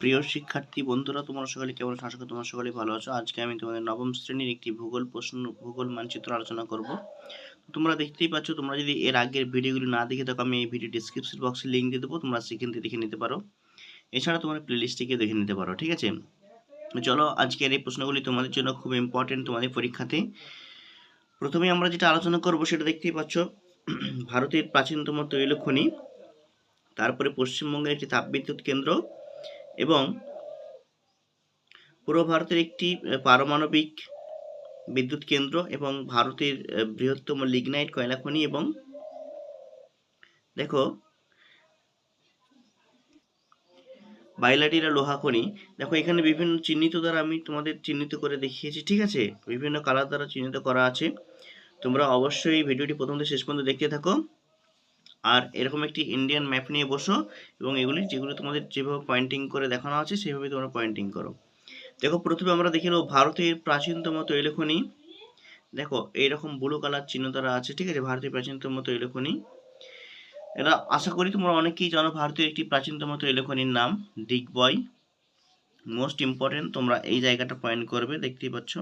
প্রিয় শিক্ষার্থী বন্ধুরা, তোমরা সকলে কেমন আছো? আশা করি তোমরা সকলে ভালো আছো। আজকে আমি তোমাদের নবম শ্রেণীর একটি ভূগোল মানচিত্র আলোচনা করব। তোমরা দেখতেই পাচ্ছ, তোমরা যদি এর আগের ভিডিওগুলি না দেখে থাকো, আমি এই ভিডিও ডিসক্রিপশন বক্সে লিঙ্ক দিয়ে দেবো, তোমরা সেখান থেকে দেখে নিতে পারো। এছাড়া তোমরা প্লেলিস্টে গিয়ে দেখে নিতে পারো, ঠিক আছে? চলো, আজকের এই প্রশ্নগুলি তোমাদের জন্য খুব ইম্পর্টেন্ট তোমাদের পরীক্ষাতে। প্রথমে আমরা যেটা আলোচনা করব সেটা দেখতেই পাচ্ছ, ভারতের প্রাচীনতম তৈল খনি, তারপরে পশ্চিমবঙ্গের একটি তাপবিদ্যুৎ কেন্দ্র এবং পূর্ব ভারতের একটি পারমাণবিক বিদ্যুৎ কেন্দ্র এবং ভারতের বৃহত্তম লিগনাইট কয়লা খনি এবং দেখো বাইলাটিরা লোহা খনি। দেখো এখানে বিভিন্ন চিহ্নিত দ্বারা আমি তোমাদের চিহ্নিত করে দেখিয়েছি, ঠিক আছে? বিভিন্ন কালার দ্বারা চিহ্নিত করা আছে। তোমরা অবশ্যই ভিডিওটি প্রথম থেকে শেষ পর্যন্ত দেখতে থাকো আর এরকম একটি ইন্ডিয়ান ম্যাপ নিয়ে বসো এবং যেগুলো তোমাদের যেভাবে পয়েন্টিং করে দেখানো আছে সেভাবে তোমরা পয়েন্টিং করো। দেখো, প্রথমে আমরা দেখে নেব ভারতের প্রাচীনতম তৈল খনি। দেখো এইরকম ব্লু কালার চিহ্ন দ্বারা আছে, ঠিক আছে? ভারতের প্রাচীনতম তৈল খনি, এটা আশা করি তোমরা অনেকেই জানো। ভারতের একটি প্রাচীনতম তৈল খনির নাম ডিগবয়। মোস্ট ইম্পর্টেন্ট, তোমরা এই জায়গাটা পয়েন্ট করবে, দেখতেই পাচ্ছ।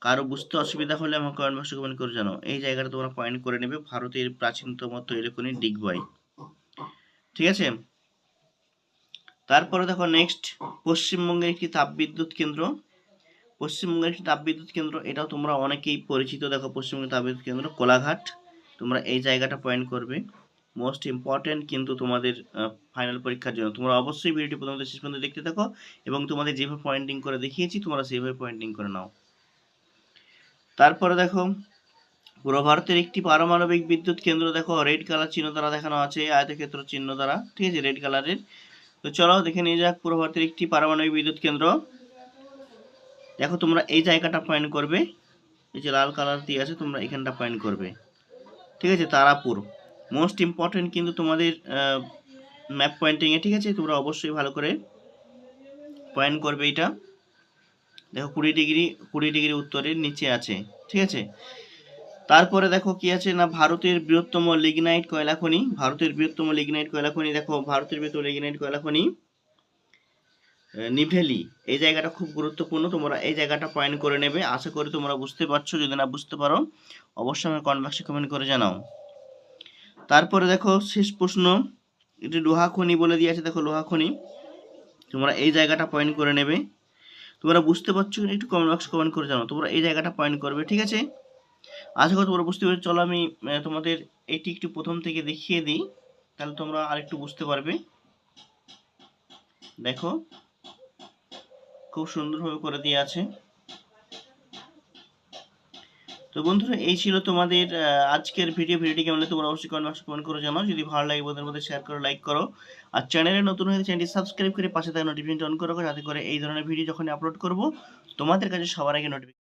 কারো বুঝতে অসুবিধা হলে আমাকে কমেন্ট বক্সে কমেন্ট করে জানো। এই জায়গাটা তোমরা পয়েন্ট করে নেবে, ভারতের প্রাচীনতম তৈল খনি ডিগবয়, ঠিক আছে? তারপরে দেখো নেক্সট, পশ্চিমবঙ্গের একটি তাপবিদ্যুৎ কেন্দ্র। পশ্চিমবঙ্গের একটি তাপবিদ্যুৎ কেন্দ্র, এটাও তোমরা অনেকেই পরিচিত। দেখো পশ্চিমবঙ্গের তাপবিদ্যুৎ কেন্দ্র কোলাঘাট, তোমরা এই জায়গাটা পয়েন্ট করবে। মোস্ট ইম্পর্টেন্ট কিন্তু তোমাদের ফাইনাল পরীক্ষার জন্য। তোমরা অবশ্যই ভিডিওটি প্রথম থেকে শেষ পর্যন্ত দেখতে থাকো এবং তোমাদের যেভাবে পয়েন্টিং করে দেখিয়েছি তোমরা সেইভাবে পয়েন্টিং করে নাও। তারপরে দেখো পূর্ব ভারতের একটি পারমাণবিক বিদ্যুৎ কেন্দ্র, দেখো রেড কালার চিহ্ন দ্বারা দেখানো আছে, আয়তক্ষেত্র চিহ্ন দ্বারা, ঠিক আছে, রেড কালারের। তো চলো দেখে নিয়ে যাক পূর্ব ভারতের একটি পারমাণবিক বিদ্যুৎ কেন্দ্র। দেখো তোমরা এই জায়গাটা পয়েন্ট করবে, এই যে লাল কালার দিয়ে আছে তোমরা এখানটা পয়েন্ট করবে, ঠিক আছে? তারাপুর মোস্ট ইম্পর্টেন্ট কিন্তু তোমাদের ম্যাপ পয়েন্টিংয়ে, ঠিক আছে? তোমরা অবশ্যই ভালো করে পয়েন্ট করবে এটা। দেখো 20 ডিগ্রি উত্তরের নিচে আছে, ঠিক আছে? তারপরে দেখো কি আছে না, ভারতের বৃহত্তম লিগনাইট কয়লা খনি। ভারতের বৃহত্তম লিগনাইট কয়লা খনি, দেখো ভারতের বৃহত্তম লিগনাইট কয়লা খনি নিভেলি। এই জায়গাটা খুব গুরুত্বপূর্ণ, তোমরা এই জায়গাটা পয়েন্ট করে নেবে। আশা করি তোমরা বুঝতে পারছো, যদি না বুঝতে পারো অবশ্যই আমার কমেন্ট বক্সে কমেন্ট করে জানাও। তারপরে দেখো শেষ প্রশ্ন, এটি লোহা খনি বলে দিয়েছে। দেখো লোহা খনি, তোমরা এই জায়গাটা পয়েন্ট করে নেবে। তোমরা বুঝতে পারছো কিনা একটু কমেন্ট বক্সে কমেন্ট করে জানাও। তোমরা এই জায়গাটা পয়েন্ট করবে, ঠিক আছে? আশা করি তোমরা বুঝতে পেরেছো। চলো আমি তোমাদের এটি একটু প্রথম থেকে দেখিয়ে দিই, তাহলে তোমরা আরেকটু বুঝতে পারবে। দেখো খুব সুন্দরভাবে করে দিয়ে আছে। তো বন্ধুরা, এই ছিল তোমাদের আজকের ভিডিওটি কেমন লাগলো তোমরা অবশ্যই কমেন্ট বক্সে কমেন্ট করে জানাও। যদি ভালো লাগে বন্ধুদের মধ্যে শেয়ার করো, লাইক করো আর চ্যানেলে নতুন হয়ে চ্যানেলটি সাবস্ক্রাইব করে পাশে থাকা নোটিফিকেশন অন করো, যাতে করে এই ধরনের ভিডিও যখন আপলোড করব তোমাদের কাছে সবার আগে নোটিফিকেশন